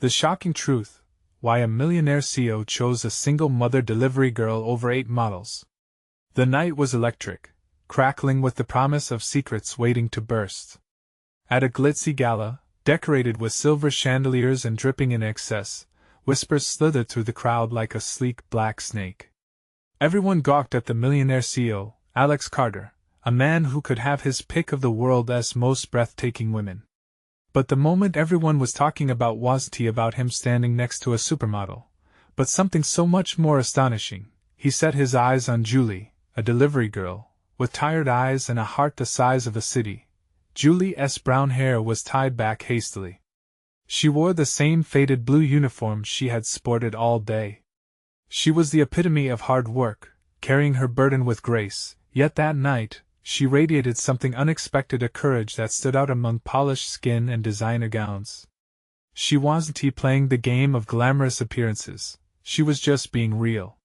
The shocking truth: why a millionaire CEO chose a single mother delivery girl over 8 models. The night was electric, crackling with the promise of secrets waiting to burst. At a glitzy gala, decorated with silver chandeliers and dripping in excess, whispers slithered through the crowd like a sleek black snake. Everyone gawked at the millionaire CEO, Alex Carter, a man who could have his pick of the world's most breathtaking women. But the moment everyone was talking about wasn't about him standing next to a supermodel, but something so much more astonishing. He set his eyes on Julie, a delivery girl, with tired eyes and a heart the size of a city. Julie's brown hair was tied back hastily. She wore the same faded blue uniform she had sported all day. She was the epitome of hard work, carrying her burden with grace, yet that night, she radiated something unexpected, a courage that stood out among polished skin and designer gowns. She wasn't playing the game of glamorous appearances, she was just being real.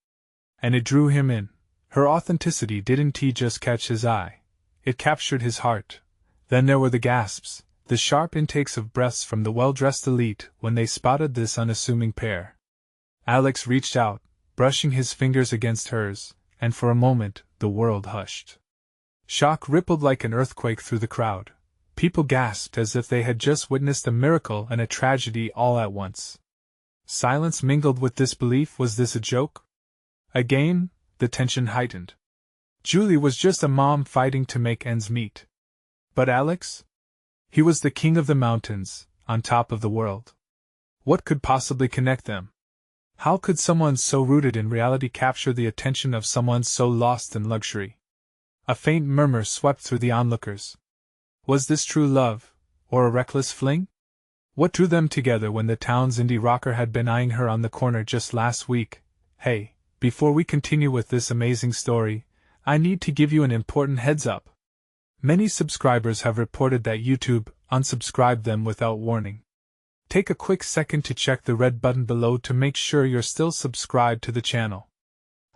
And it drew him in. Her authenticity didn't just catch his eye, it captured his heart. Then there were the gasps, the sharp intakes of breaths from the well-dressed elite when they spotted this unassuming pair. Alex reached out, brushing his fingers against hers, and for a moment, the world hushed. Shock rippled like an earthquake through the crowd. People gasped as if they had just witnessed a miracle and a tragedy all at once. Silence mingled with disbelief. Was this a joke? A game? The tension heightened. Julie was just a mom fighting to make ends meet. But Alex? He was the king of the mountains, on top of the world. What could possibly connect them? How could someone so rooted in reality capture the attention of someone so lost in luxury? A faint murmur swept through the onlookers. Was this true love, or a reckless fling? What drew them together when the town's indie rocker had been eyeing her on the corner just last week? Hey, before we continue with this amazing story, I need to give you an important heads up. Many subscribers have reported that YouTube unsubscribed them without warning. Take a quick second to check the red button below to make sure you're still subscribed to the channel.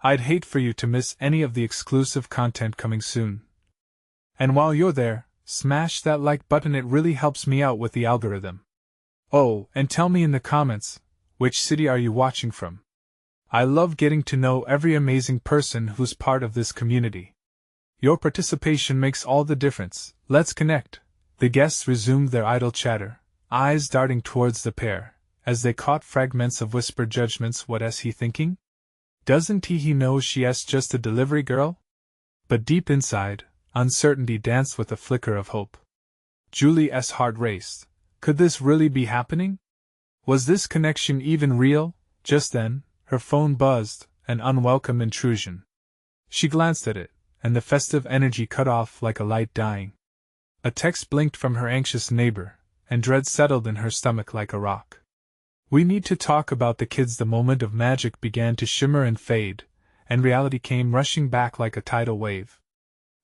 I'd hate for you to miss any of the exclusive content coming soon. And while you're there, smash that like button, it really helps me out with the algorithm. Oh, and tell me in the comments, which city are you watching from? I love getting to know every amazing person who's part of this community. Your participation makes all the difference. Let's connect. The guests resumed their idle chatter, eyes darting towards the pair, as they caught fragments of whispered judgments. What's he thinking? Doesn't he know she's just a delivery girl? But deep inside, uncertainty danced with a flicker of hope. Julie's heart raced. Could this really be happening? Was this connection even real? Just then, her phone buzzed, an unwelcome intrusion. She glanced at it, and the festive energy cut off like a light dying. A text blinked from her anxious neighbor, and dread settled in her stomach like a rock. We need to talk about the kids. The moment of magic began to shimmer and fade, and reality came rushing back like a tidal wave.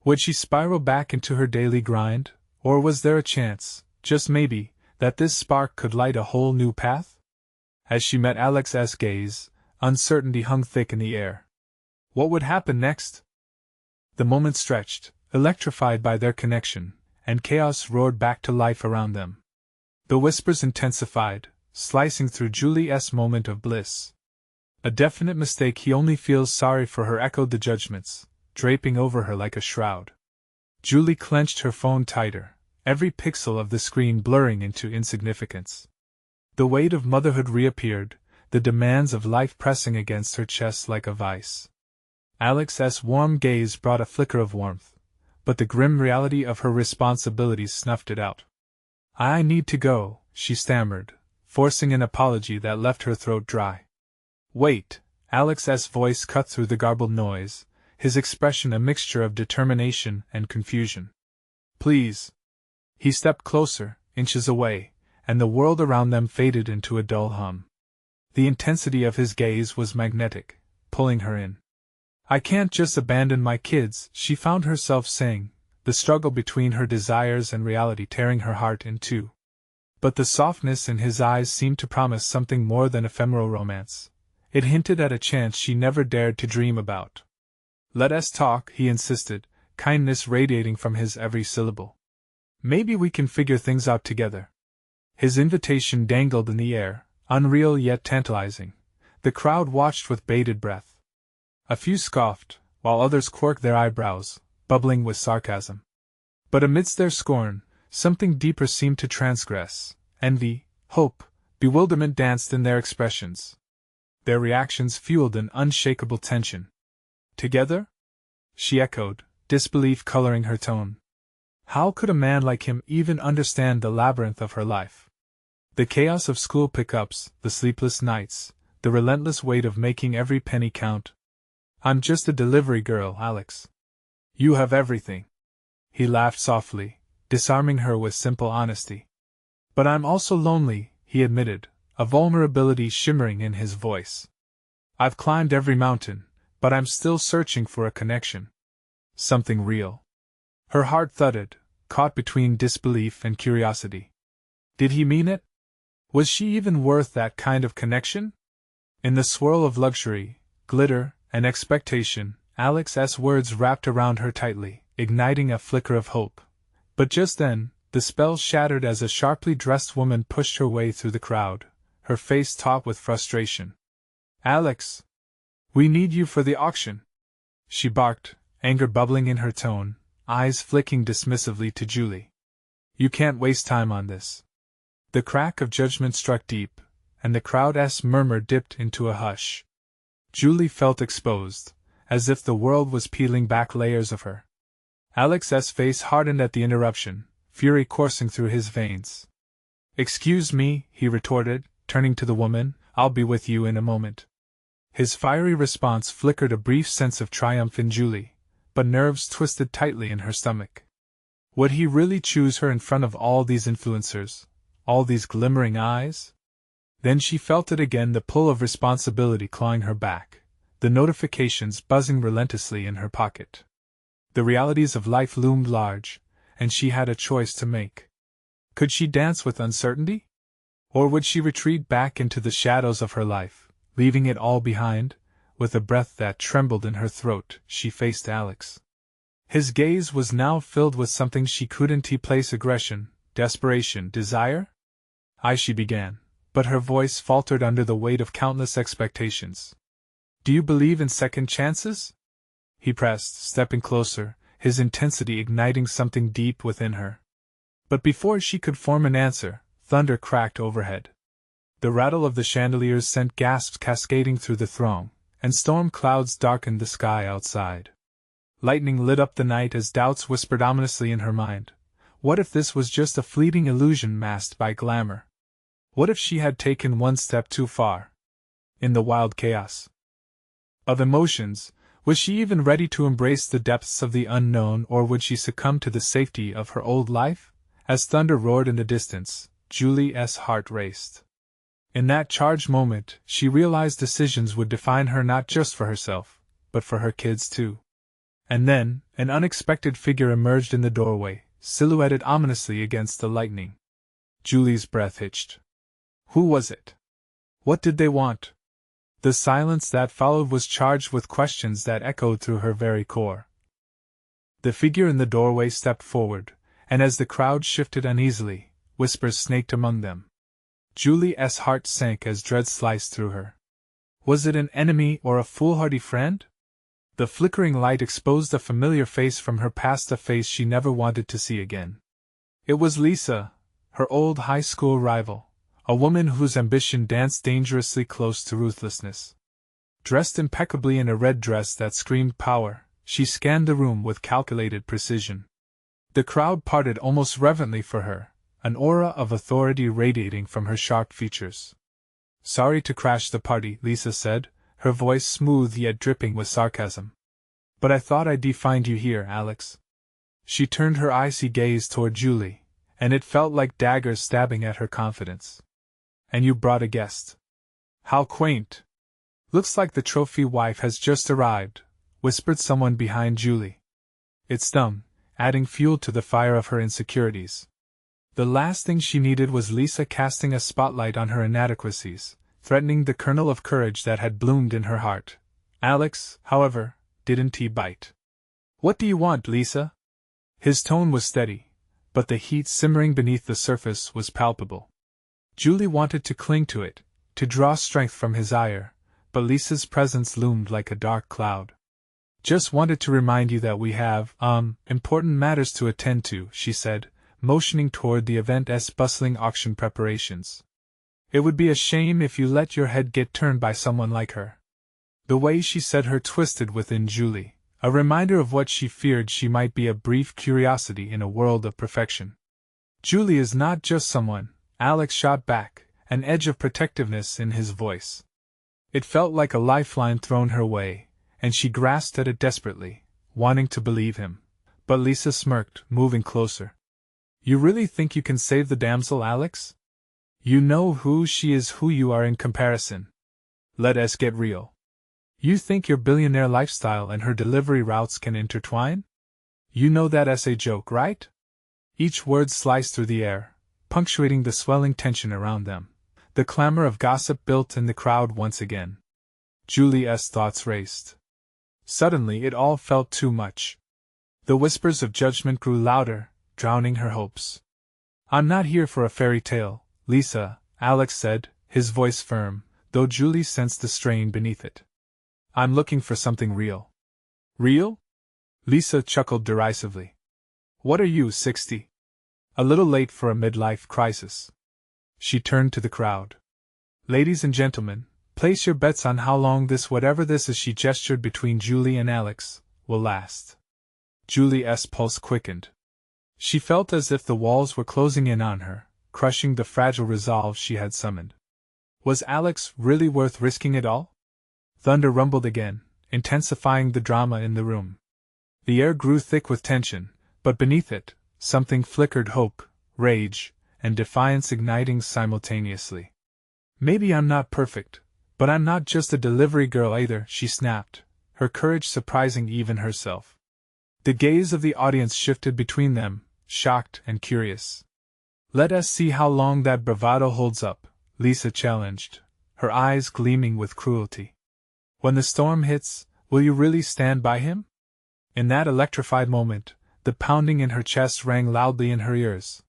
Would she spiral back into her daily grind, or was there a chance, just maybe, that this spark could light a whole new path? As she met Alex's gaze, uncertainty hung thick in the air. What would happen next? The moment stretched, electrified by their connection, and chaos roared back to life around them. The whispers intensified, slicing through Julie's moment of bliss. A definite mistake. He only feels sorry for her, echoed the judgments, draping over her like a shroud. Julie clenched her phone tighter, every pixel of the screen blurring into insignificance. The weight of motherhood reappeared, the demands of life pressing against her chest like a vice. Alex's warm gaze brought a flicker of warmth, but the grim reality of her responsibilities snuffed it out. I need to go, she stammered, forcing an apology that left her throat dry. Wait, Alex's voice cut through the garbled noise, his expression a mixture of determination and confusion. Please. He stepped closer, inches away, and the world around them faded into a dull hum. The intensity of his gaze was magnetic, pulling her in. I can't just abandon my kids, she found herself saying, the struggle between her desires and reality tearing her heart in two. But the softness in his eyes seemed to promise something more than ephemeral romance. It hinted at a chance she never dared to dream about. Let us talk, he insisted, kindness radiating from his every syllable. Maybe we can figure things out together. His invitation dangled in the air, unreal yet tantalizing. The crowd watched with bated breath. A few scoffed, while others quirked their eyebrows, bubbling with sarcasm. But amidst their scorn, something deeper seemed to transgress. Envy, hope, bewilderment danced in their expressions. Their reactions fueled an unshakable tension. Together? She echoed, disbelief coloring her tone. How could a man like him even understand the labyrinth of her life? The chaos of school pickups, the sleepless nights, the relentless weight of making every penny count. I'm just a delivery girl, Alex. You have everything. He laughed softly, disarming her with simple honesty. But I'm also lonely, he admitted, a vulnerability shimmering in his voice. I've climbed every mountain, but I'm still searching for a connection. Something real. Her heart thudded, caught between disbelief and curiosity. Did he mean it? Was she even worth that kind of connection? In the swirl of luxury, glitter, and expectation, Alex's words wrapped around her tightly, igniting a flicker of hope. But just then, the spell shattered as a sharply dressed woman pushed her way through the crowd, her face taut with frustration. Alex! We need you for the auction! She barked, anger bubbling in her tone, eyes flicking dismissively to Julie. You can't waste time on this. The crack of judgment struck deep, and the crowd's murmur dipped into a hush. Julie felt exposed, as if the world was peeling back layers of her. Alex's face hardened at the interruption, fury coursing through his veins. Excuse me, he retorted, turning to the woman, I'll be with you in a moment. His fiery response flickered a brief sense of triumph in Julie, but nerves twisted tightly in her stomach. Would he really choose her in front of all these influencers, all these glimmering eyes? Then she felt it again, the pull of responsibility clawing her back, the notifications buzzing relentlessly in her pocket. The realities of life loomed large, and she had a choice to make. Could she dance with uncertainty? Or would she retreat back into the shadows of her life, leaving it all behind? With a breath that trembled in her throat, she faced Alex. His gaze was now filled with something she couldn't place: aggression, desperation, desire? She began, but her voice faltered under the weight of countless expectations. Do you believe in second chances? He pressed, stepping closer, his intensity igniting something deep within her. But before she could form an answer, thunder cracked overhead. The rattle of the chandeliers sent gasps cascading through the throng, and storm clouds darkened the sky outside. Lightning lit up the night as doubts whispered ominously in her mind. What if this was just a fleeting illusion masked by glamour? What if she had taken one step too far? In the wild chaos of emotions, was she even ready to embrace the depths of the unknown, or would she succumb to the safety of her old life? As thunder roared in the distance, Julie's heart raced. In that charged moment, she realized decisions would define her, not just for herself, but for her kids too. And then, an unexpected figure emerged in the doorway, silhouetted ominously against the lightning. Julie's breath hitched. Who was it? What did they want? The silence that followed was charged with questions that echoed through her very core. The figure in the doorway stepped forward, and as the crowd shifted uneasily, whispers snaked among them. Julie's heart sank as dread sliced through her. Was it an enemy or a foolhardy friend? The flickering light exposed a familiar face from her past, a face she never wanted to see again. It was Lisa, her old high school rival, a woman whose ambition danced dangerously close to ruthlessness. Dressed impeccably in a red dress that screamed power, she scanned the room with calculated precision. The crowd parted almost reverently for her, an aura of authority radiating from her sharp features. Sorry to crash the party, Lisa said, her voice smooth yet dripping with sarcasm. But I thought I'd find you here, Alex. She turned her icy gaze toward Julie, and it felt like daggers stabbing at her confidence. And you brought a guest. How quaint. Looks like the trophy wife has just arrived, whispered someone behind Julie. It stung, adding fuel to the fire of her insecurities. The last thing she needed was Lisa casting a spotlight on her inadequacies, threatening the kernel of courage that had bloomed in her heart. Alex, however, didn't bite. What do you want, Lisa? His tone was steady, but the heat simmering beneath the surface was palpable. Julie wanted to cling to it, to draw strength from his ire, but Lisa's presence loomed like a dark cloud. Just wanted to remind you that we have, important matters to attend to, she said, motioning toward the event's bustling auction preparations. It would be a shame if you let your head get turned by someone like her. The way she said her twisted within Julie, a reminder of what she feared she might be, a brief curiosity in a world of perfection. Julie is not just someone, Alex shot back, an edge of protectiveness in his voice. It felt like a lifeline thrown her way, and she grasped at it desperately, wanting to believe him. But Lisa smirked, moving closer. You really think you can save the damsel, Alex? You know who she is, who you are in comparison. Let us get real. You think your billionaire lifestyle and her delivery routes can intertwine? You know that's a joke, right? Each word sliced through the air, punctuating the swelling tension around them. The clamor of gossip built in the crowd once again. Julie's thoughts raced. Suddenly it all felt too much. The whispers of judgment grew louder, drowning her hopes. I'm not here for a fairy tale, Lisa, Alex said, his voice firm, though Julie sensed the strain beneath it. I'm looking for something real. Real? Lisa chuckled derisively. What are you, 60? A little late for a midlife crisis. She turned to the crowd. Ladies and gentlemen, place your bets on how long this whatever this is, she gestured between Julie and Alex, will last. Julie's pulse quickened. She felt as if the walls were closing in on her, crushing the fragile resolve she had summoned. Was Alex really worth risking it all? Thunder rumbled again, intensifying the drama in the room. The air grew thick with tension, but beneath it, something flickered: hope, rage, and defiance igniting simultaneously. Maybe I'm not perfect, but I'm not just a delivery girl either, she snapped, her courage surprising even herself. The gaze of the audience shifted between them, shocked and curious. Let us see how long that bravado holds up, Lisa challenged, her eyes gleaming with cruelty. When the storm hits, will you really stand by him? In that electrified moment, the pounding in her chest rang loudly in her ears.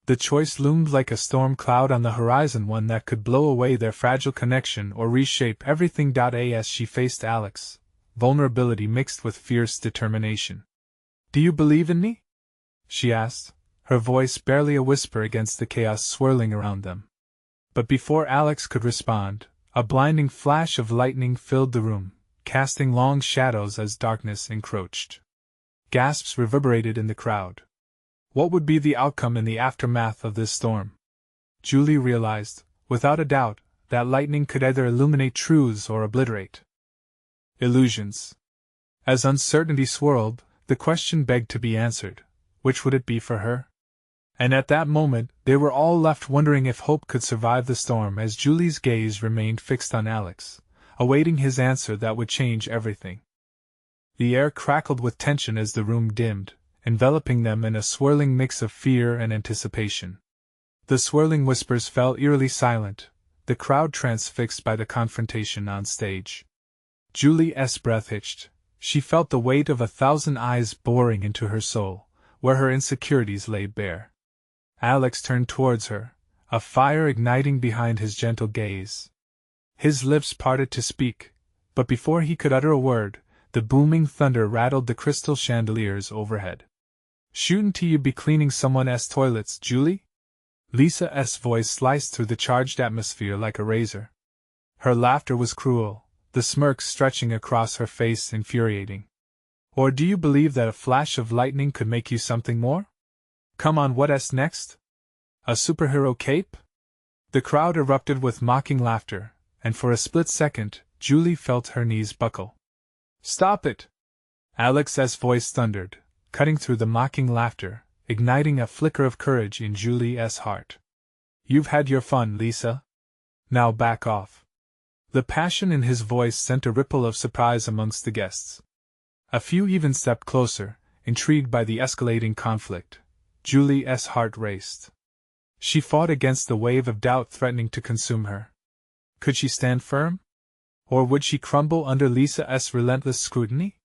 The choice loomed like a storm cloud on the horizon, one that could blow away their fragile connection or reshape everything. As she faced Alex, vulnerability mixed with fierce determination. Do you believe in me? She asked, her voice barely a whisper against the chaos swirling around them. But before Alex could respond, a blinding flash of lightning filled the room, casting long shadows as darkness encroached. Gasps reverberated in the crowd. What would be the outcome in the aftermath of this storm? Julie realized, without a doubt, that lightning could either illuminate truths or obliterate illusions. As uncertainty swirled, the question begged to be answered: which would it be for her? And at that moment, they were all left wondering if hope could survive the storm, as Julie's gaze remained fixed on Alex, awaiting his answer that would change everything. The air crackled with tension as the room dimmed, enveloping them in a swirling mix of fear and anticipation. The swirling whispers fell eerily silent, the crowd transfixed by the confrontation on stage. Julie's breath hitched. She felt the weight of 1,000 eyes boring into her soul, where her insecurities lay bare. Alex turned towards her, a fire igniting behind his gentle gaze. His lips parted to speak, but before he could utter a word, the booming thunder rattled the crystal chandeliers overhead. Shouldn't you be cleaning someone's toilets, Julie? Lisa's voice sliced through the charged atmosphere like a razor. Her laughter was cruel, the smirk stretching across her face infuriating. Or do you believe that a flash of lightning could make you something more? Come on, what's next? A superhero cape? The crowd erupted with mocking laughter, and for a split second, Julie felt her knees buckle. Stop it! Alex's voice thundered, cutting through the mocking laughter, igniting a flicker of courage in Julie's heart. You've had your fun, Lisa. Now back off. The passion in his voice sent a ripple of surprise amongst the guests. A few even stepped closer, intrigued by the escalating conflict. Julie's heart raced. She fought against the wave of doubt threatening to consume her. Could she stand firm? Or would she crumble under Lisa's relentless scrutiny?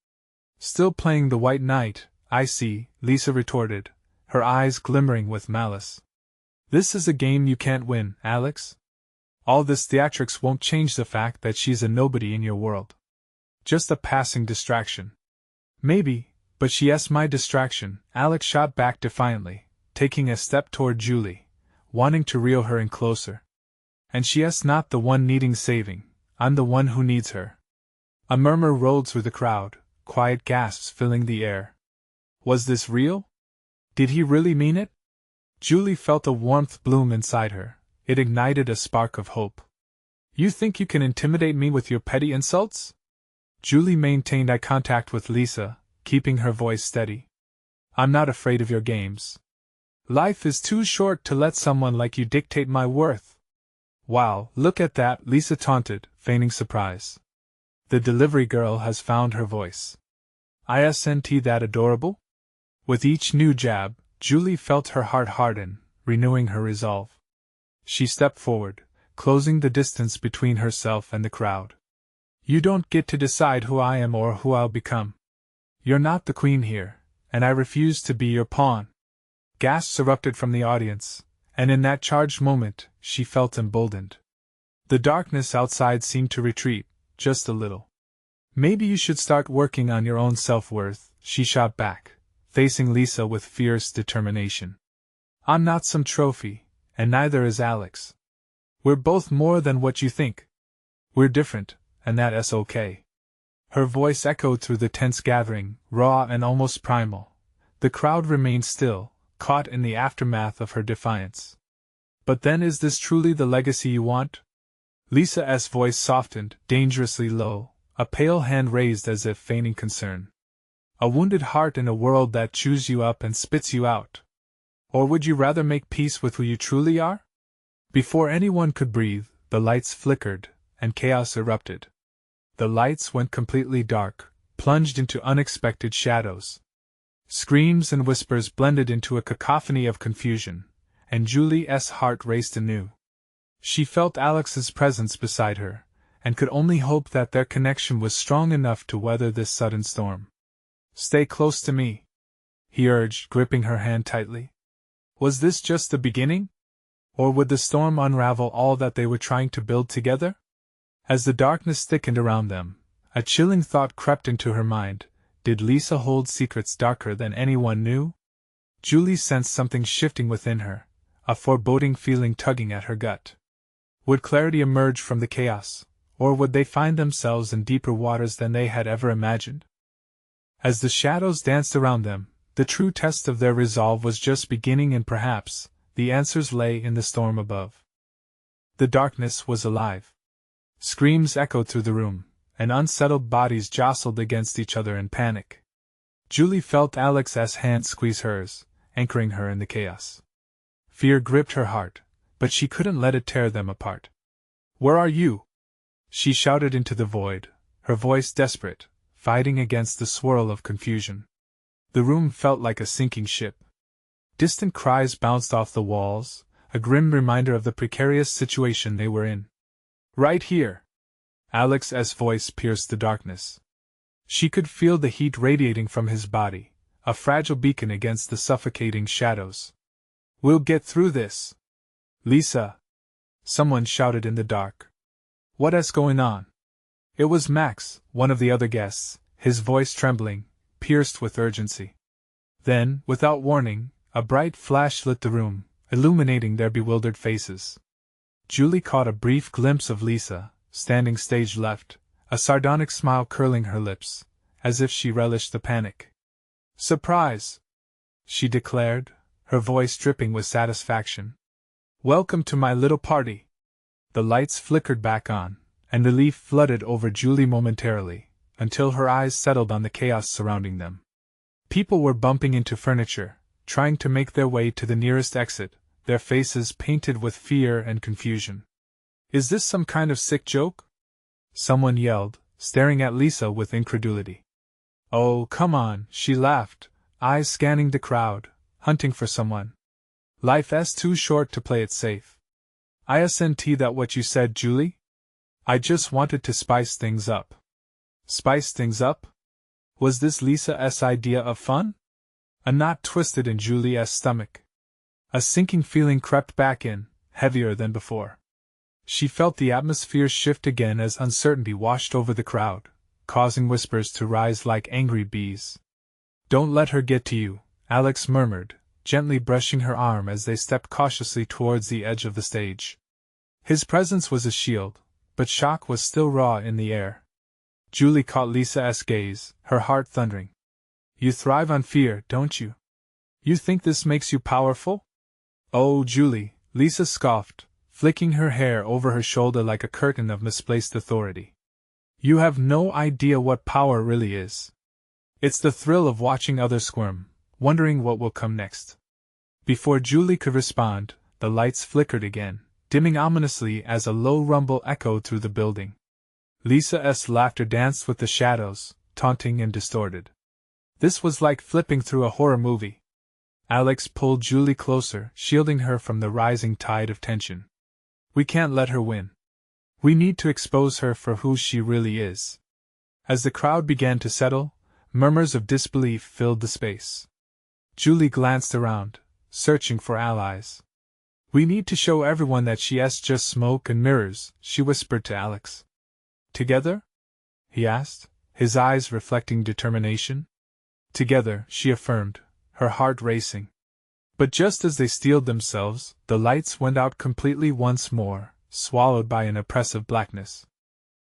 Still playing the white knight, I see, Lisa retorted, her eyes glimmering with malice. This is a game you can't win, Alex. All this theatrics won't change the fact that she's a nobody in your world. Just a passing distraction. Maybe, but she's my distraction, Alex shot back defiantly, taking a step toward Julie, wanting to reel her in closer. And she's not the one needing saving, I'm the one who needs her. A murmur rolled through the crowd, quiet gasps filling the air. Was this real? Did he really mean it? Julie felt a warmth bloom inside her. It ignited a spark of hope. You think you can intimidate me with your petty insults? Julie maintained eye contact with Lisa, keeping her voice steady. I'm not afraid of your games. Life is too short to let someone like you dictate my worth. Wow, look at that, Lisa taunted, feigning surprise. The delivery girl has found her voice. Isn't that adorable? With each new jab, Julie felt her heart harden, renewing her resolve. She stepped forward, closing the distance between herself and the crowd. You don't get to decide who I am or who I'll become. You're not the queen here, and I refuse to be your pawn. Gasps erupted from the audience, and in that charged moment, she felt emboldened. The darkness outside seemed to retreat, just a little. Maybe you should start working on your own self-worth, she shot back, facing Lisa with fierce determination. I'm not some trophy, and neither is Alex. We're both more than what you think. We're different, and that's okay. Her voice echoed through the tense gathering, raw and almost primal. The crowd remained still, caught in the aftermath of her defiance. But then, is this truly the legacy you want? Lisa's voice softened, dangerously low, a pale hand raised as if feigning concern. A wounded heart in a world that chews you up and spits you out. Or would you rather make peace with who you truly are? Before anyone could breathe, the lights flickered, and chaos erupted. The lights went completely dark, plunged into unexpected shadows. Screams and whispers blended into a cacophony of confusion, and Julie's heart raced anew. She felt Alex's presence beside her, and could only hope that their connection was strong enough to weather this sudden storm. Stay close to me, he urged, gripping her hand tightly. Was this just the beginning? Or would the storm unravel all that they were trying to build together? As the darkness thickened around them, a chilling thought crept into her mind. Did Lisa hold secrets darker than anyone knew? Julie sensed something shifting within her, a foreboding feeling tugging at her gut. Would clarity emerge from the chaos, or would they find themselves in deeper waters than they had ever imagined? As the shadows danced around them, the true test of their resolve was just beginning, and perhaps the answers lay in the storm above. The darkness was alive. Screams echoed through the room, and unsettled bodies jostled against each other in panic. Julie felt Alex's hand squeeze hers, anchoring her in the chaos. Fear gripped her heart, but she couldn't let it tear them apart. Where are you? She shouted into the void, her voice desperate, fighting against the swirl of confusion. The room felt like a sinking ship. Distant cries bounced off the walls, a grim reminder of the precarious situation they were in. Right here! Alex's voice pierced the darkness. She could feel the heat radiating from his body, a fragile beacon against the suffocating shadows. We'll get through this. Lisa! Someone shouted in the dark. What's going on? It was Max, one of the other guests, his voice trembling, pierced with urgency. Then, without warning, a bright flash lit the room, illuminating their bewildered faces. Julie caught a brief glimpse of Lisa, standing stage left, a sardonic smile curling her lips, as if she relished the panic. Surprise! She declared, her voice dripping with satisfaction. Welcome to my little party. The lights flickered back on, and relief flooded over Julie momentarily, until her eyes settled on the chaos surrounding them. People were bumping into furniture, trying to make their way to the nearest exit, their faces painted with fear and confusion. Is this some kind of sick joke? Someone yelled, staring at Lisa with incredulity. Oh, come on, she laughed, eyes scanning the crowd, hunting for someone. Life's too short to play it safe. Isn't that what you said, Julie? I just wanted to spice things up. Spice things up? Was this Lisa's idea of fun? A knot twisted in Julie's stomach. A sinking feeling crept back in, heavier than before. She felt the atmosphere shift again as uncertainty washed over the crowd, causing whispers to rise like angry bees. "Don't let her get to you," Alex murmured, gently brushing her arm as they stepped cautiously towards the edge of the stage. His presence was a shield, but shock was still raw in the air. Julie caught Lisa's gaze, her heart thundering. "You thrive on fear, don't you? You think this makes you powerful?" "Oh, Julie," Lisa scoffed, flicking her hair over her shoulder like a curtain of misplaced authority. "You have no idea what power really is. It's the thrill of watching others squirm, wondering what will come next." Before Julie could respond, the lights flickered again, dimming ominously as a low rumble echoed through the building. Lisa's laughter danced with the shadows, taunting and distorted. This was like flipping through a horror movie. Alex pulled Julie closer, shielding her from the rising tide of tension. "We can't let her win. We need to expose her for who she really is." As the crowd began to settle, murmurs of disbelief filled the space. Julie glanced around, searching for allies. "We need to show everyone that she's just smoke and mirrors," she whispered to Alex. "Together?" he asked, his eyes reflecting determination. "Together," she affirmed, her heart racing. But just as they steeled themselves, the lights went out completely once more, swallowed by an oppressive blackness.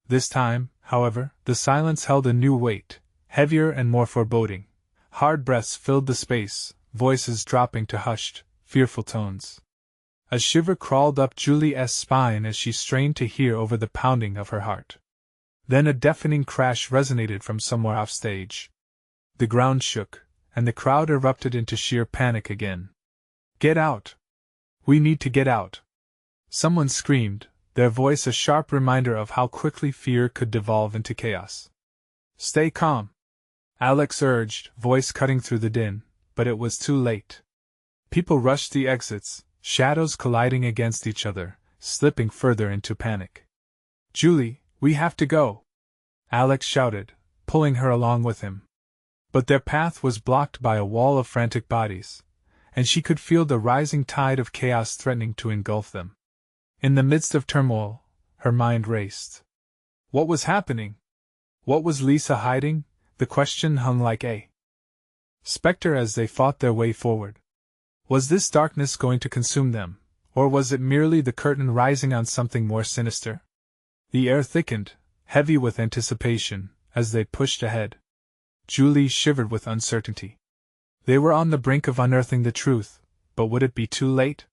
This time, however, the silence held a new weight, heavier and more foreboding. Hard breaths filled the space, voices dropping to hushed, fearful tones. A shiver crawled up Julie's spine as she strained to hear over the pounding of her heart. Then a deafening crash resonated from somewhere offstage. The ground shook, and the crowd erupted into sheer panic again. "Get out! We need to get out!" Someone screamed, their voice a sharp reminder of how quickly fear could devolve into chaos. "Stay calm," Alex urged, voice cutting through the din, but it was too late. People rushed the exits, shadows colliding against each other, slipping further into panic. "Julie, we have to go!" Alex shouted, pulling her along with him. But their path was blocked by a wall of frantic bodies, and she could feel the rising tide of chaos threatening to engulf them. In the midst of turmoil, her mind raced. What was happening? What was Lisa hiding? The question hung like a specter as they fought their way forward. Was this darkness going to consume them, or was it merely the curtain rising on something more sinister? The air thickened, heavy with anticipation, as they pushed ahead. Julie shivered with uncertainty. They were on the brink of unearthing the truth, but would it be too late?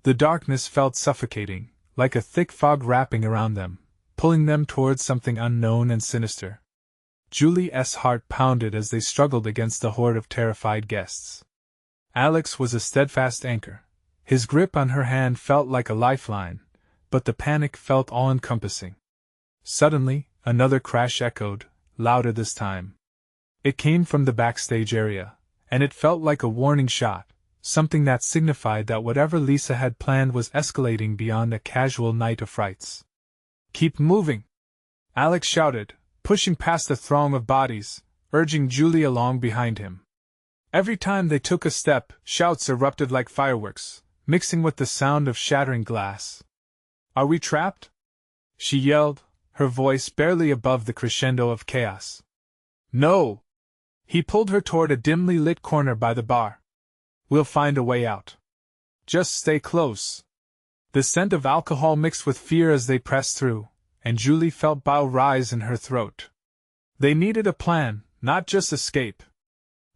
The darkness felt suffocating, like a thick fog wrapping around them, pulling them towards something unknown and sinister. Julie's heart pounded as they struggled against the horde of terrified guests. Alex was a steadfast anchor. His grip on her hand felt like a lifeline, but the panic felt all-encompassing. Suddenly, another crash echoed, louder this time. It came from the backstage area, and it felt like a warning shot, something that signified that whatever Lisa had planned was escalating beyond a casual night of frights. "Keep moving!" Alex shouted, pushing past the throng of bodies, urging Julie along behind him. Every time they took a step, shouts erupted like fireworks, mixing with the sound of shattering glass. "Are we trapped?" she yelled, her voice barely above the crescendo of chaos. "No!" He pulled her toward a dimly lit corner by the bar. "We'll find a way out. Just stay close." The scent of alcohol mixed with fear as they pressed through, and Julie felt bile rise in her throat. They needed a plan, not just escape.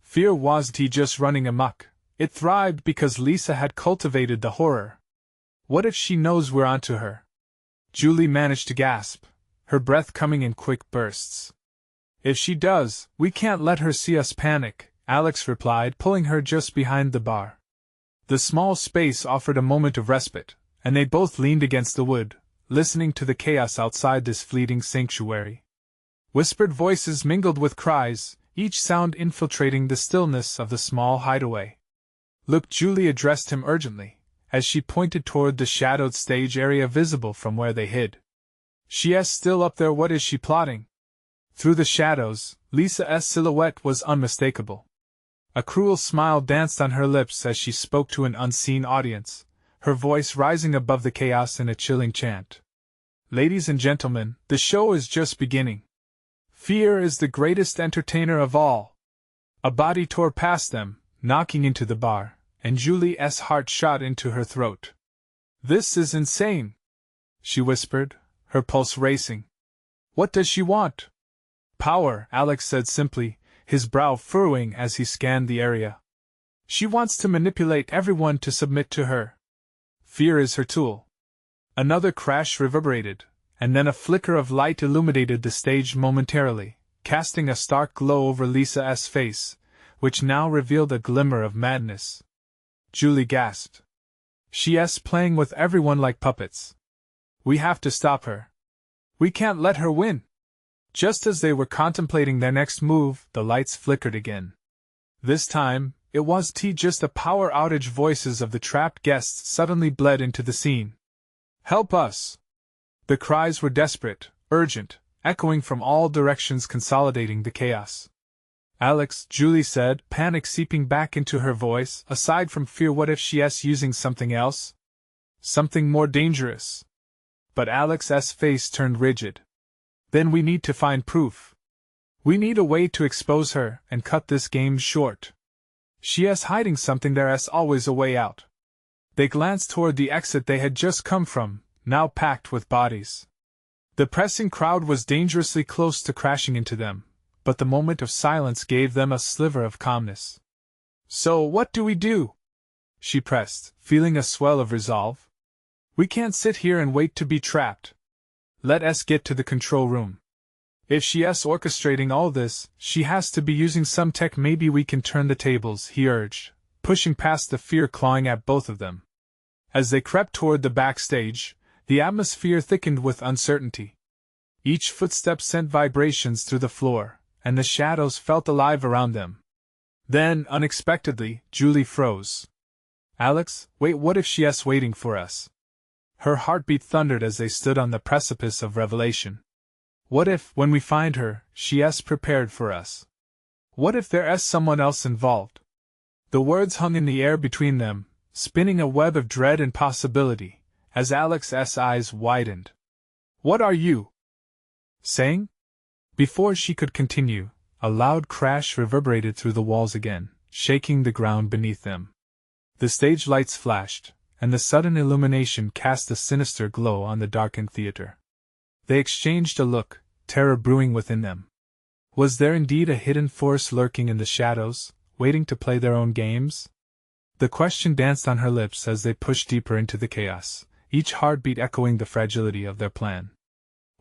Fear wasn't just running amok, it thrived because Lisa had cultivated the horror. "What if she knows we're onto her?" Julie managed to gasp, her breath coming in quick bursts. "If she does, we can't let her see us panic," Alex replied, pulling her just behind the bar. The small space offered a moment of respite, and they both leaned against the wood, listening to the chaos outside this fleeting sanctuary. Whispered voices mingled with cries, each sound infiltrating the stillness of the small hideaway. "Look," Julie addressed him urgently, as she pointed toward the shadowed stage area visible from where they hid. "She's still up there. What is she plotting?" Through the shadows, Lisa's silhouette was unmistakable. A cruel smile danced on her lips as she spoke to an unseen audience, her voice rising above the chaos in a chilling chant. Ladies and gentlemen, the show is just beginning. Fear is the greatest entertainer of all. A body tore past them, knocking into the bar, and Julie's heart shot into her throat. This is insane, she whispered, her pulse racing. What does she want? Power, Alex said simply, his brow furrowing as he scanned the area. She wants to manipulate everyone to submit to her. Fear is her tool. Another crash reverberated, and then a flicker of light illuminated the stage momentarily, casting a stark glow over Lisa's face, which now revealed a glimmer of madness. Julie gasped. She's playing with everyone like puppets. We have to stop her. We can't let her win. Just as they were contemplating their next move, the lights flickered again. This time, it was just the power outage. Voices of the trapped guests suddenly bled into the scene. Help us! The cries were desperate, urgent, echoing from all directions, consolidating the chaos. Alex, Julie said, panic seeping back into her voice. Aside from fear, what if she's using something else? Something more dangerous. But Alex's face turned rigid. Then we need to find proof. We need a way to expose her and cut this game short. She's hiding something. There's always a way out. They glanced toward the exit they had just come from, now packed with bodies. The pressing crowd was dangerously close to crashing into them, but the moment of silence gave them a sliver of calmness. So what do we do? She pressed, feeling a swell of resolve. We can't sit here and wait to be trapped. Let us get to the control room. If she's orchestrating all this, she has to be using some tech. Maybe we can turn the tables, he urged, pushing past the fear clawing at both of them. As they crept toward the backstage, the atmosphere thickened with uncertainty. Each footstep sent vibrations through the floor, and the shadows felt alive around them. Then, unexpectedly, Julie froze. Alex, wait, what if she's waiting for us? Her heartbeat thundered as they stood on the precipice of revelation. What if, when we find her, she's prepared for us? What if there's someone else involved? The words hung in the air between them, spinning a web of dread and possibility, as Alex's eyes widened. What are you saying? Before she could continue, a loud crash reverberated through the walls again, shaking the ground beneath them. The stage lights flashed, and the sudden illumination cast a sinister glow on the darkened theater. They exchanged a look, terror brewing within them. Was there indeed a hidden force lurking in the shadows, waiting to play their own games? The question danced on her lips as they pushed deeper into the chaos, each heartbeat echoing the fragility of their plan.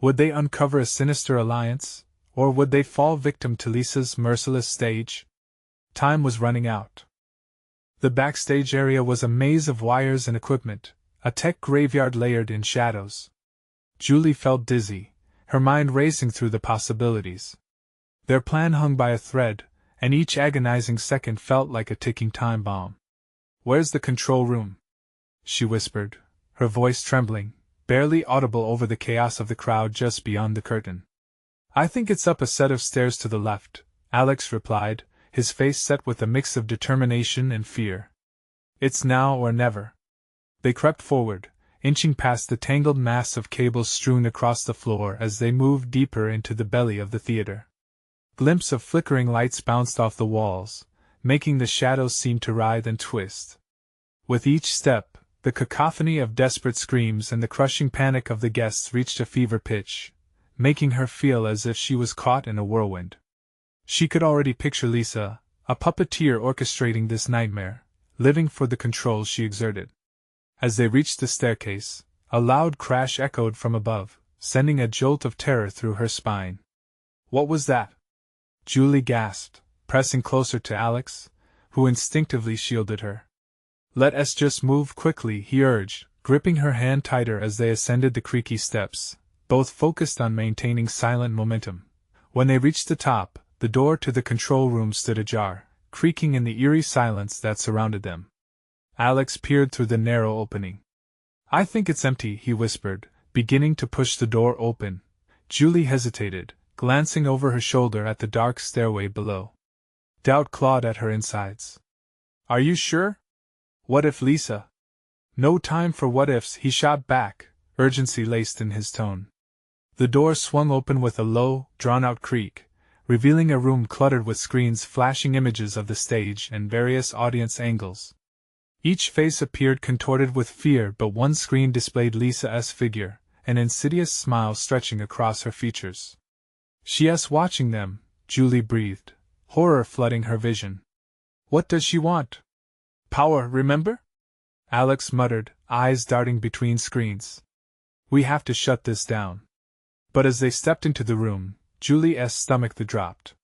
Would they uncover a sinister alliance, or would they fall victim to Lisa's merciless stage? Time was running out. The backstage area was a maze of wires and equipment, a tech graveyard layered in shadows. Julie felt dizzy, her mind racing through the possibilities. Their plan hung by a thread, and each agonizing second felt like a ticking time bomb. Where's the control room? She whispered, her voice trembling, barely audible over the chaos of the crowd just beyond the curtain. I think it's up a set of stairs to the left, Alex replied, his face set with a mix of determination and fear. It's now or never. They crept forward, inching past the tangled mass of cables strewn across the floor as they moved deeper into the belly of the theater. Glimpses of flickering lights bounced off the walls, making the shadows seem to writhe and twist. With each step, the cacophony of desperate screams and the crushing panic of the guests reached a fever pitch, making her feel as if she was caught in a whirlwind. She could already picture Lisa, a puppeteer orchestrating this nightmare, living for the control she exerted. As they reached the staircase, a loud crash echoed from above, sending a jolt of terror through her spine. What was that? Julie gasped, pressing closer to Alex, who instinctively shielded her. Let us just move quickly, he urged, gripping her hand tighter as they ascended the creaky steps, both focused on maintaining silent momentum. When they reached the top, the door to the control room stood ajar, creaking in the eerie silence that surrounded them. Alex peered through the narrow opening. I think it's empty, he whispered, beginning to push the door open. Julie hesitated, glancing over her shoulder at the dark stairway below. Doubt clawed at her insides. Are you sure? What if Lisa No time for what-ifs, he shot back, urgency laced in his tone. The door swung open with a low, drawn-out creak, revealing a room cluttered with screens flashing images of the stage and various audience angles. Each face appeared contorted with fear, but one screen displayed Lisa's figure, an insidious smile stretching across her features. "She's watching them," Julie breathed, horror flooding her vision. "What does she want?" "Power, remember?" Alex muttered, eyes darting between screens. "We have to shut this down." But as they stepped into the room, Julie's stomach dropped.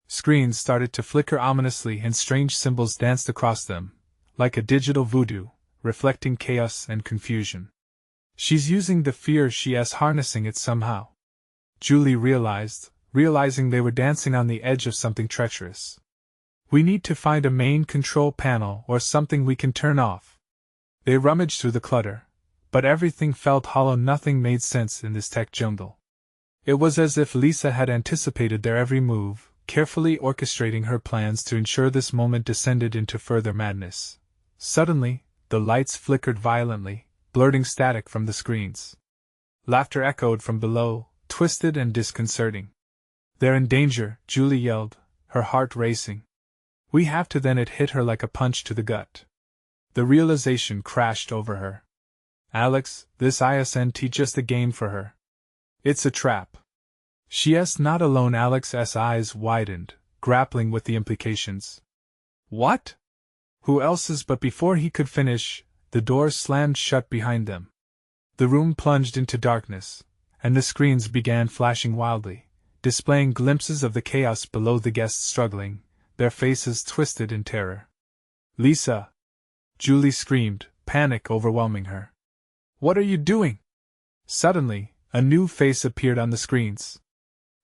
Screens started to flicker ominously and strange symbols danced across them, like a digital voodoo, reflecting chaos and confusion. "She's using the fear she's harnessing it somehow," Julie realizing they were dancing on the edge of something treacherous. "We need to find a main control panel or something we can turn off." They rummaged through the clutter, but everything felt hollow. Nothing made sense in this tech jungle. It was as if Lisa had anticipated their every move, carefully orchestrating her plans to ensure this moment descended into further madness. Suddenly, the lights flickered violently, blurting static from the screens. Laughter echoed from below, twisted and disconcerting. "They're in danger," Julie yelled, her heart racing. "We have to." Then it hit her like a punch to the gut. The realization crashed over her. "Alex, this isn't just a game for her. It's a trap." She's not alone. Alex's eyes widened, grappling with the implications. "What? Who else's?" But before he could finish, the door slammed shut behind them. The room plunged into darkness, and the screens began flashing wildly, displaying glimpses of the chaos below, the guests struggling, their faces twisted in terror. "Lisa!" Julie screamed, panic overwhelming her. "What are you doing?" Suddenly, a new face appeared on the screens.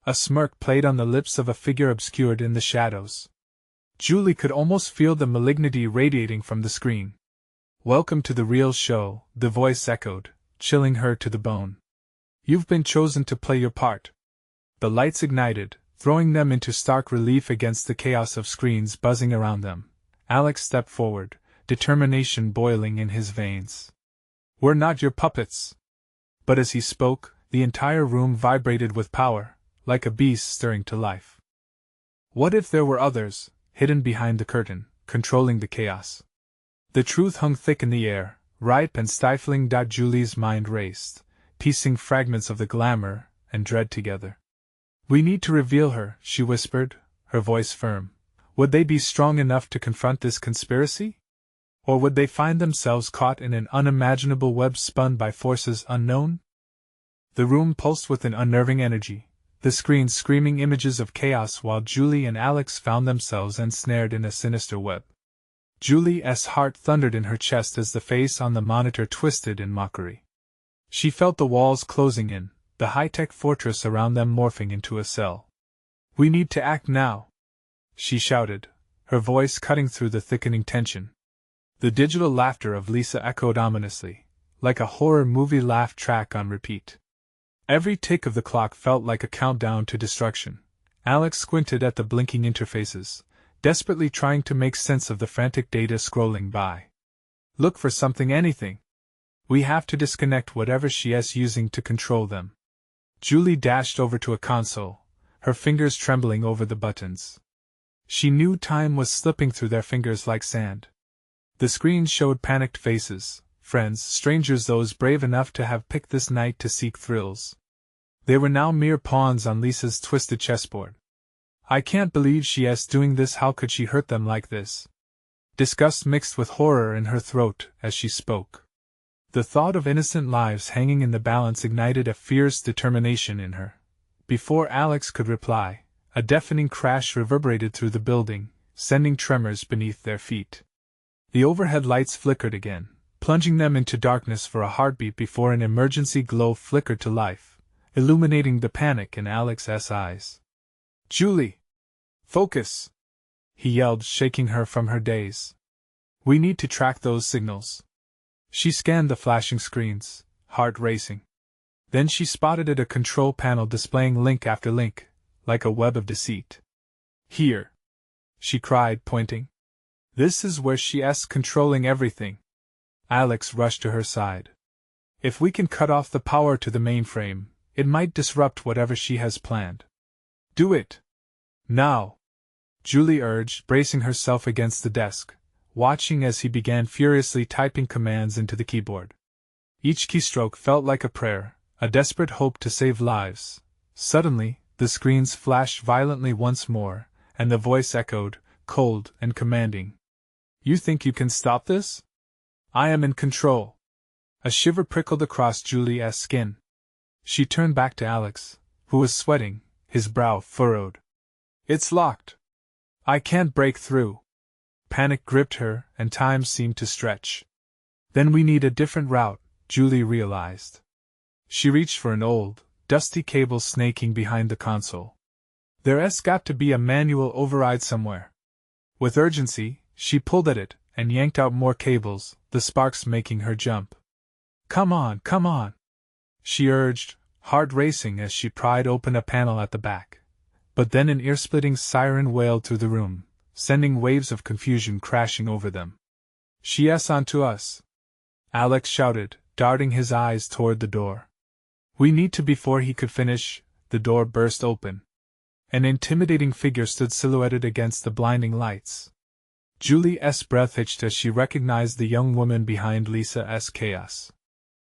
A smirk played on the lips of a figure obscured in the shadows. Julie could almost feel the malignity radiating from the screen. "Welcome to the real show," the voice echoed, chilling her to the bone. "You've been chosen to play your part." The lights ignited, throwing them into stark relief against the chaos of screens buzzing around them. Alex stepped forward, determination boiling in his veins. "We're not your puppets." But as he spoke, the entire room vibrated with power, like a beast stirring to life. What if there were others, hidden behind the curtain, controlling the chaos? The truth hung thick in the air, ripe and stifling. Julie's mind raced, piecing fragments of the glamour and dread together. "We need to reveal her," she whispered, her voice firm. Would they be strong enough to confront this conspiracy? Or would they find themselves caught in an unimaginable web spun by forces unknown? The room pulsed with an unnerving energy, the screens screaming images of chaos, while Julie and Alex found themselves ensnared in a sinister web. Julie's heart thundered in her chest as the face on the monitor twisted in mockery. She felt the walls closing in, the high-tech fortress around them morphing into a cell. "We need to act now," she shouted, her voice cutting through the thickening tension. The digital laughter of Lisa echoed ominously, like a horror movie laugh track on repeat. Every tick of the clock felt like a countdown to destruction. Alex squinted at the blinking interfaces, desperately trying to make sense of the frantic data scrolling by. "Look for something, anything. We have to disconnect whatever she is using to control them." Julie dashed over to a console, her fingers trembling over the buttons. She knew time was slipping through their fingers like sand. The screen showed panicked faces, friends, strangers, those brave enough to have picked this night to seek thrills. They were now mere pawns on Lisa's twisted chessboard. "I can't believe she is doing this. How could she hurt them like this?" Disgust mixed with horror in her throat as she spoke. The thought of innocent lives hanging in the balance ignited a fierce determination in her. Before Alex could reply, a deafening crash reverberated through the building, sending tremors beneath their feet. The overhead lights flickered again, plunging them into darkness for a heartbeat before an emergency glow flickered to life, illuminating the panic in Alex's eyes. "Julie! Focus!" he yelled, shaking her from her daze. "We need to track those signals." She scanned the flashing screens, heart racing. Then she spotted a control panel displaying link after link, like a web of deceit. "Here!" she cried, pointing. "This is where she is controlling everything." Alex rushed to her side. If we can cut off the power to the mainframe, it might disrupt whatever she has planned. Do it! Now! Julie urged, bracing herself against the desk, watching as he began furiously typing commands into the keyboard. Each keystroke felt like a prayer, a desperate hope to save lives. Suddenly, the screens flashed violently once more, and the voice echoed, cold and commanding. You think you can stop this? I am in control. A shiver prickled across Julie's skin. She turned back to Alex, who was sweating, his brow furrowed. It's locked. I can't break through. Panic gripped her, and time seemed to stretch. Then we need a different route, Julie realized. She reached for an old, dusty cable snaking behind the console. There's got to be a manual override somewhere. With urgency, she pulled at it, and yanked out more cables, the sparks making her jump. Come on, she urged, heart racing as she pried open a panel at the back. But then an ear-splitting siren wailed through the room, sending waves of confusion crashing over them. She's onto us! Alex shouted, darting his eyes toward the door. We need to. Before he could finish, the door burst open. An intimidating figure stood silhouetted against the blinding lights. Julie's breath hitched as she recognized the young woman behind Lisa's chaos.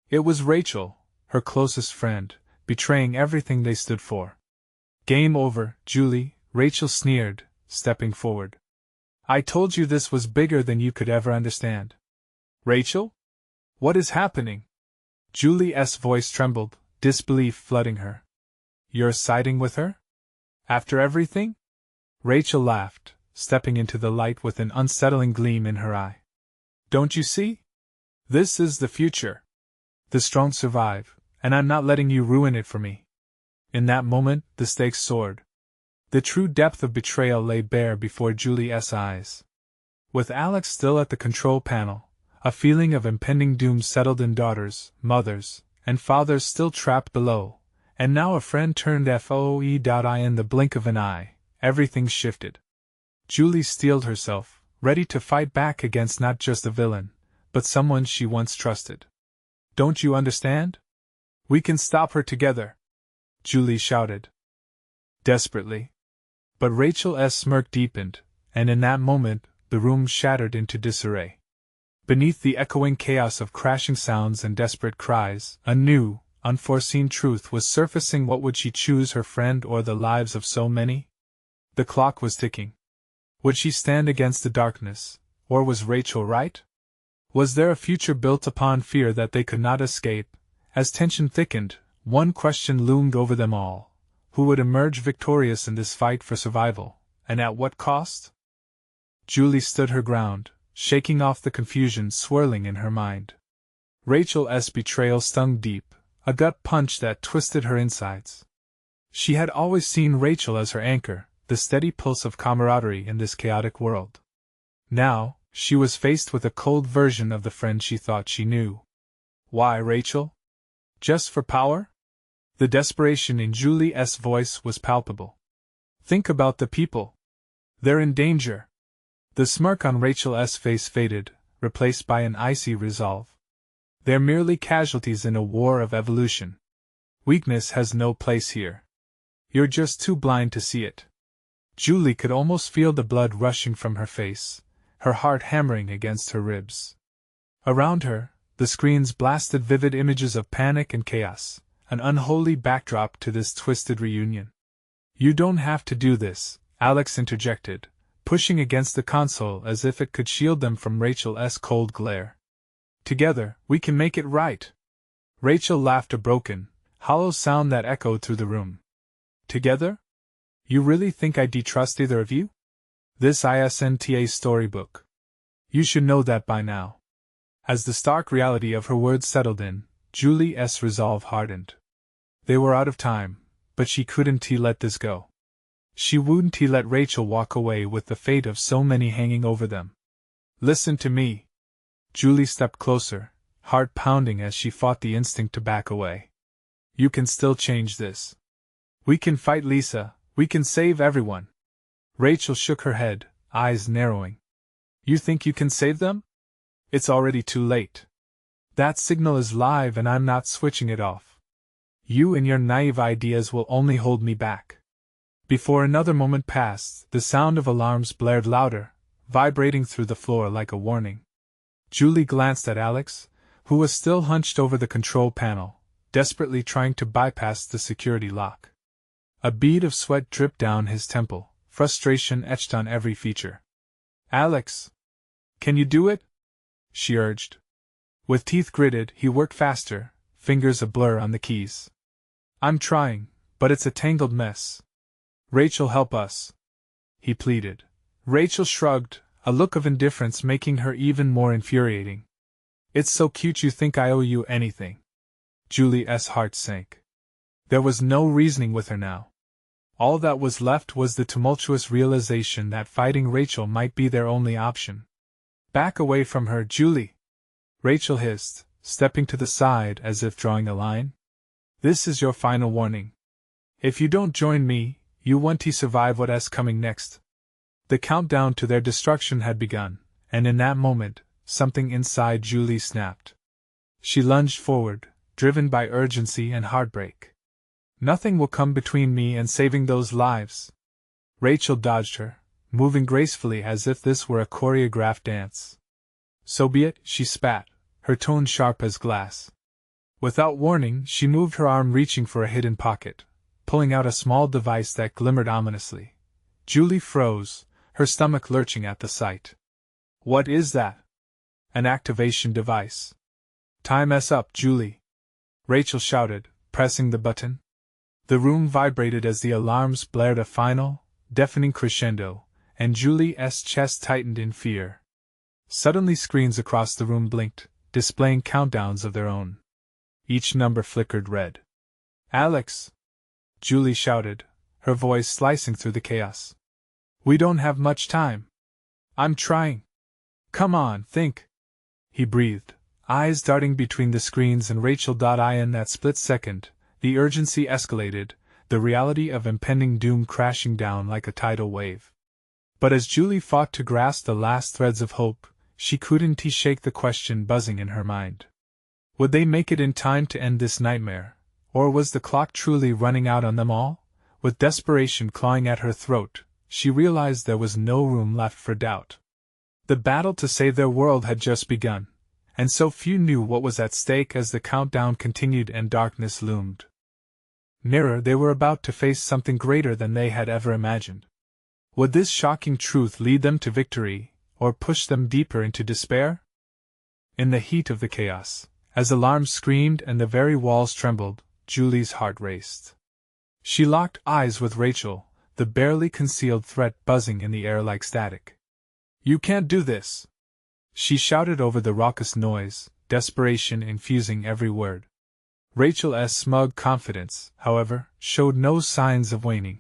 It was Rachel, her closest friend, betraying everything they stood for. Game over, Julie, Rachel sneered, stepping forward. I told you this was bigger than you could ever understand. Rachel? What is happening? Julie's voice trembled, disbelief flooding her. You're siding with her? After everything? Rachel laughed, stepping into the light with an unsettling gleam in her eye. Don't you see? This is the future. The strong survive, and I'm not letting you ruin it for me. In that moment, the stakes soared. The true depth of betrayal lay bare before Julie's eyes. With Alex still at the control panel, a feeling of impending doom settled in daughters, mothers, and fathers still trapped below, and now a friend turned foe. In the blink of an eye, everything shifted. Julie steeled herself, ready to fight back against not just a villain, but someone she once trusted. Don't you understand? We can stop her together, Julie shouted. Desperately. But Rachel's smirk deepened, and in that moment, the room shattered into disarray. Beneath the echoing chaos of crashing sounds and desperate cries, a new, unforeseen truth was surfacing. What would she choose, her friend or the lives of so many? The clock was ticking. Would she stand against the darkness, or was Rachel right? Was there a future built upon fear that they could not escape? As tension thickened, one question loomed over them all. Who would emerge victorious in this fight for survival, and at what cost? Julie stood her ground, shaking off the confusion swirling in her mind. Rachel's betrayal stung deep, a gut punch that twisted her insides. She had always seen Rachel as her anchor, the steady pulse of camaraderie in this chaotic world. Now, she was faced with a cold version of the friend she thought she knew. Why, Rachel? Just for power? The desperation in Julie's voice was palpable. Think about the people. They're in danger. The smirk on Rachel's face faded, replaced by an icy resolve. They're merely casualties in a war of evolution. Weakness has no place here. You're just too blind to see it. Julie could almost feel the blood rushing from her face, her heart hammering against her ribs. Around her, the screens blasted vivid images of panic and chaos, an unholy backdrop to this twisted reunion. You don't have to do this, Alex interjected, pushing against the console as if it could shield them from Rachel's cold glare. Together, we can make it right. Rachel laughed, a broken, hollow sound that echoed through the room. Together? You really think I distrust either of you? This isn't a storybook. You should know that by now. As the stark reality of her words settled in, Julie's resolve hardened. They were out of time, but she couldn't let this go. She wouldn't let Rachel walk away with the fate of so many hanging over them. Listen to me. Julie stepped closer, heart pounding as she fought the instinct to back away. You can still change this. We can fight Lisa, we can save everyone. Rachel shook her head, eyes narrowing. You think you can save them? It's already too late. That signal is live and I'm not switching it off. You and your naive ideas will only hold me back. Before another moment passed, the sound of alarms blared louder, vibrating through the floor like a warning. Julie glanced at Alex, who was still hunched over the control panel, desperately trying to bypass the security lock. A bead of sweat dripped down his temple, frustration etched on every feature. "Alex! Can you do it?" she urged. With teeth gritted, he worked faster, fingers a blur on the keys. "I'm trying, but it's a tangled mess. Rachel, help us," he pleaded. Rachel shrugged, a look of indifference making her even more infuriating. "It's so cute you think I owe you anything." Julie's heart sank. There was no reasoning with her now. All that was left was the tumultuous realization that fighting Rachel might be their only option. "Back away from her, Julie!" Rachel hissed, stepping to the side as if drawing a line. "This is your final warning. If you don't join me, you won't survive what's coming next." The countdown to their destruction had begun, and in that moment, something inside Julie snapped. She lunged forward, driven by urgency and heartbreak. "Nothing will come between me and saving those lives." Rachel dodged her, moving gracefully as if this were a choreographed dance. "So be it," she spat, her tone sharp as glass. Without warning, she moved her arm, reaching for a hidden pocket, pulling out a small device that glimmered ominously. Julie froze, her stomach lurching at the sight. "What is that?" "An activation device." "Time's up, Julie," Rachel shouted, pressing the button. The room vibrated as the alarms blared a final, deafening crescendo, and Julie's chest tightened in fear. Suddenly screens across the room blinked, displaying countdowns of their own. Each number flickered red. "Alex!" Julie shouted, her voice slicing through the chaos. "We don't have much time." "I'm trying." "Come on, think," he breathed, eyes darting between the screens and Rachel. In that split second, the urgency escalated, the reality of impending doom crashing down like a tidal wave. But as Julie fought to grasp the last threads of hope, she couldn't shake the question buzzing in her mind. Would they make it in time to end this nightmare, or was the clock truly running out on them all? With desperation clawing at her throat, she realized there was no room left for doubt. The battle to save their world had just begun, and so few knew what was at stake as the countdown continued and darkness loomed. Nearer, they were about to face something greater than they had ever imagined. Would this shocking truth lead them to victory, or push them deeper into despair? In the heat of the chaos, as alarms screamed and the very walls trembled, Julie's heart raced. She locked eyes with Rachel, the barely concealed threat buzzing in the air like static. "You can't do this!" she shouted over the raucous noise, desperation infusing every word. Rachel's smug confidence, however, showed no signs of waning.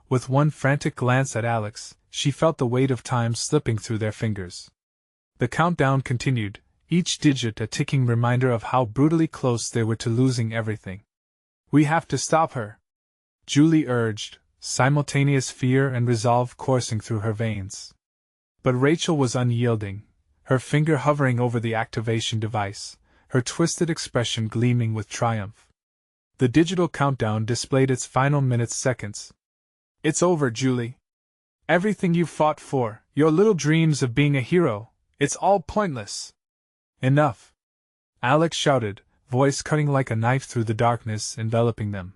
With one frantic glance at Alex, she felt the weight of time slipping through their fingers. The countdown continued, each digit a ticking reminder of how brutally close they were to losing everything. "We have to stop her," Julie urged, simultaneous fear and resolve coursing through her veins. But Rachel was unyielding, her finger hovering over the activation device, her twisted expression gleaming with triumph. The digital countdown displayed its final minutes seconds. "It's over, Julie. Everything you fought for, your little dreams of being a hero, it's all pointless." "Enough!" Alex shouted, voice cutting like a knife through the darkness enveloping them.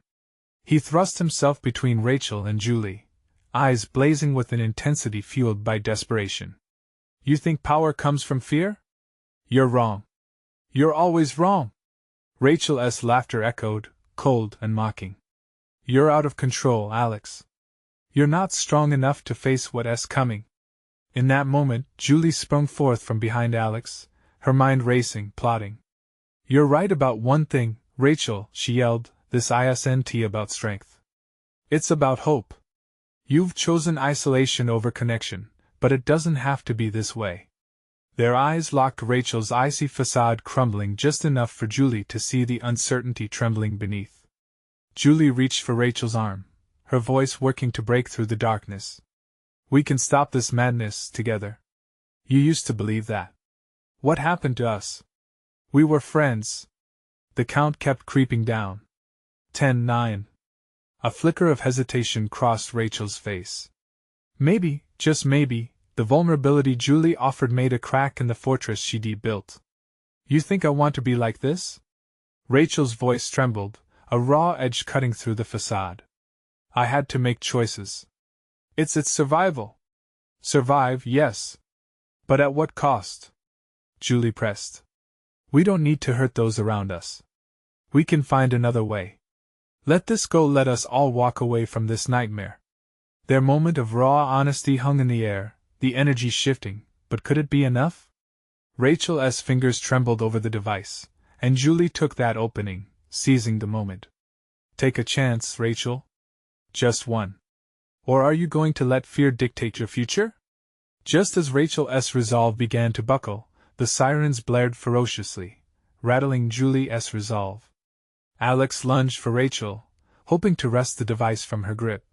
He thrust himself between Rachel and Julie, eyes blazing with an intensity fueled by desperation. "You think power comes from fear? You're wrong. You're always wrong." Rachel's laughter echoed, cold and mocking. "You're out of control, Alex. You're not strong enough to face what's coming." In that moment, Julie sprung forth from behind Alex, her mind racing, plotting. "You're right about one thing, Rachel," she yelled, "this isn't about strength. It's about hope. You've chosen isolation over connection, but it doesn't have to be this way." Their eyes locked, Rachel's icy facade crumbling just enough for Julie to see the uncertainty trembling beneath. Julie reached for Rachel's arm, her voice working to break through the darkness. "We can stop this madness together. You used to believe that. What happened to us? We were friends. The count kept creeping down. 10-9. A flicker of hesitation crossed Rachel's face. Maybe, just maybe, the vulnerability Julie offered made a crack in the fortress she'd built. You think I want to be like this? Rachel's voice trembled, a raw edge cutting through the facade. I had to make choices. It's survival. Survive, yes. But at what cost? Julie pressed. We don't need to hurt those around us. We can find another way. Let this go. Let us all walk away from this nightmare. Their moment of raw honesty hung in the air, the energy shifting, but could it be enough? Rachel's fingers trembled over the device, and Julie took that opening, seizing the moment. Take a chance, Rachel. Just one. Or are you going to let fear dictate your future? Just as Rachel's resolve began to buckle, the sirens blared ferociously, rattling Julie's resolve. Alex lunged for Rachel, hoping to wrest the device from her grip.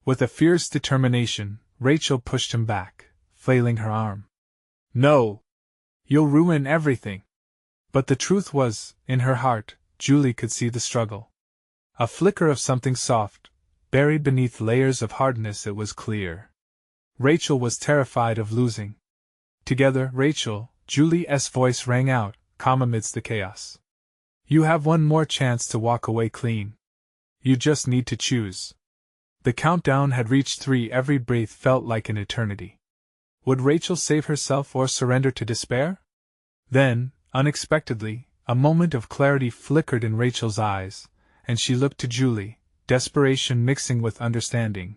With a fierce determination, Rachel pushed him back, flailing her arm. No! You'll ruin everything! But the truth was, in her heart, Julie could see the struggle. A flicker of something soft, buried beneath layers of hardness. It was clear. Rachel was terrified of losing. Together, Rachel, Julie's voice rang out, calm amidst the chaos. You have one more chance to walk away clean. You just need to choose. The countdown had reached 3. Every breath felt like an eternity. Would Rachel save herself or surrender to despair? Then, unexpectedly, a moment of clarity flickered in Rachel's eyes, and she looked to Julie, desperation mixing with understanding.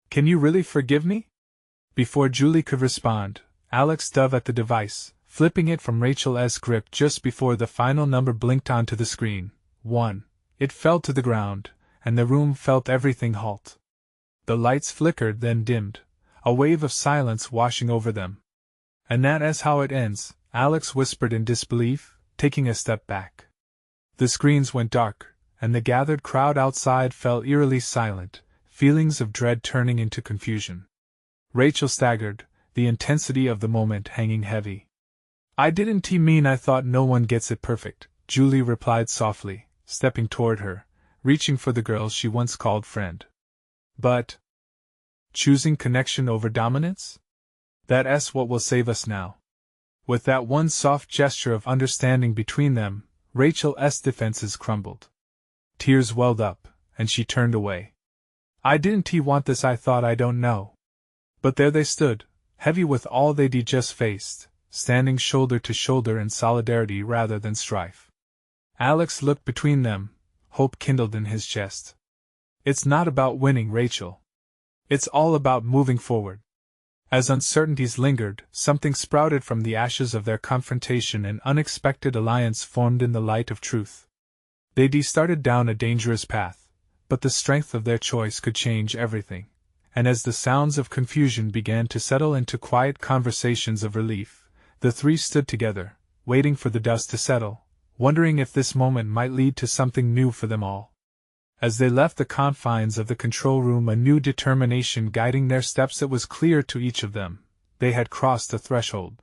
Can you really forgive me? Before Julie could respond, Alex dove at the device, flipping it from Rachel's grip just before the final number blinked onto the screen. 1. It fell to the ground, and the room felt everything halt. The lights flickered, then dimmed, a wave of silence washing over them. And that is how it ends, Alex whispered in disbelief, taking a step back. The screens went dark, and the gathered crowd outside fell eerily silent, feelings of dread turning into confusion. Rachel staggered, the intensity of the moment hanging heavy. I didn't mean I thought no one gets it perfect, Julie replied softly, stepping toward her, reaching for the girl she once called friend. But choosing connection over dominance? That's what will save us now. With that one soft gesture of understanding between them, Rachel's defenses crumbled. Tears welled up, and she turned away. I didn't want this. I thought. I don't know. But there they stood, heavy with all they'd just faced, standing shoulder to shoulder in solidarity rather than strife. Alex looked between them, hope kindled in his chest. It's not about winning, Rachel. It's all about moving forward. As uncertainties lingered, something sprouted from the ashes of their confrontation. An unexpected alliance formed in the light of truth. They'd started down a dangerous path, but the strength of their choice could change everything. And as the sounds of confusion began to settle into quiet conversations of relief, the three stood together, waiting for the dust to settle, wondering if this moment might lead to something new for them all. As they left the confines of the control room, a new determination guiding their steps. It was clear to each of them, they had crossed the threshold.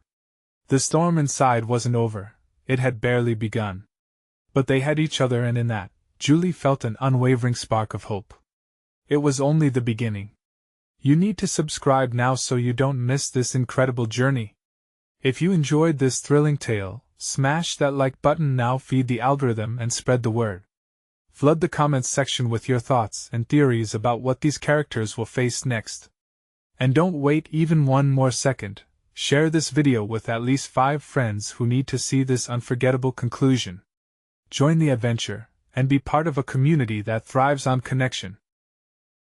The storm inside wasn't over, it had barely begun. But they had each other, and in that, Julie felt an unwavering spark of hope. It was only the beginning. You need to subscribe now so you don't miss this incredible journey. If you enjoyed this thrilling tale, smash that like button now, feed the algorithm and spread the word. Flood the comments section with your thoughts and theories about what these characters will face next. And don't wait even one more second, share this video with at least 5 friends who need to see this unforgettable conclusion. Join the adventure, and be part of a community that thrives on connection.